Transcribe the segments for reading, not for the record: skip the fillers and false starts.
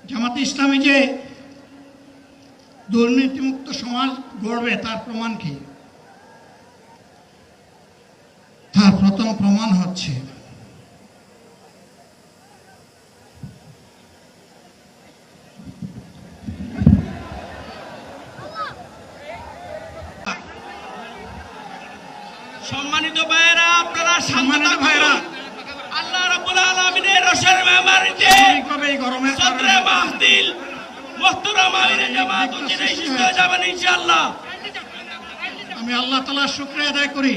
জামাতে ইসলামী যে দুর্নীতিমুক্ত সমাজ গড়বে তার প্রমাণ কি? তার প্রথম প্রমাণ হচ্ছে সম্মানিত ভাইয়েরা, আপনারা সম্মানিত ভাইয়েরা, আল্লাহ রাব্বুল আলামিনের রোশের মেহমানিতে এই গরমের সদরে মাহফিল মুহতারাম আমিরে জামাত উজিরে সুস্থ হয়ে যাবেন ইনশাআল্লাহ। আমি আল্লাহ তাআলার শুকরিয়া আদায় করি,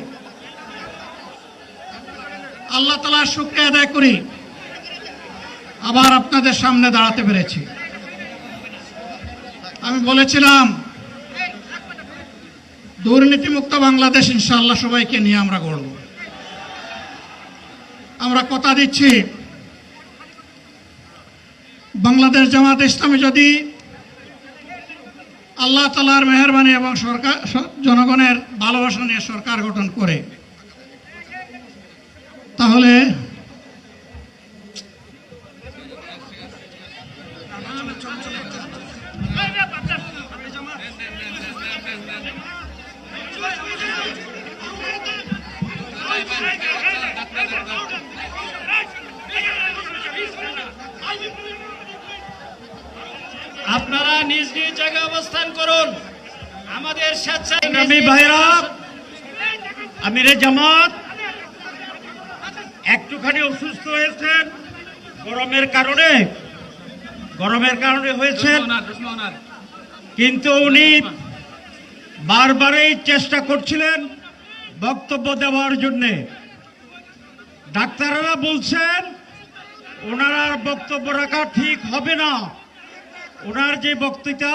আল্লাহ তাআলার শুকরিয়া আদায় করি আবার আপনাদের সামনে দাঁড়াতে পেরেছি। আমি বলেছিলাম দুর্নীতিমুক্ত বাংলাদেশ ইনশাআল্লাহ সবাইকে নিয়ে আমরা গড়ব। আমরা কথা দিচ্ছি, বাংলাদেশ জামাত ইসলামী যদি আল্লাহ তাআলার মেহেরবানি এবং সরকার জনগণের ভালোবাসা নিয়ে সরকার গঠন করে, তাহলে আপনারা নিজ নিজ জায়গায় অবস্থান করুন। আমাদের স্বেচ্ছায় ভাইরা, আমিরে জামাত একটুখানি অসুস্থ হয়েছেন গরমের কারণে হয়েছেন, কিন্তু উনি বারবারই চেষ্টা করছিলেন বক্তব্য দেওয়ার জন্যে। ডাক্তাররা বলছেন ওনার আর বক্তব্য রাখা ঠিক হবে না। ওনার যে বক্তৃতা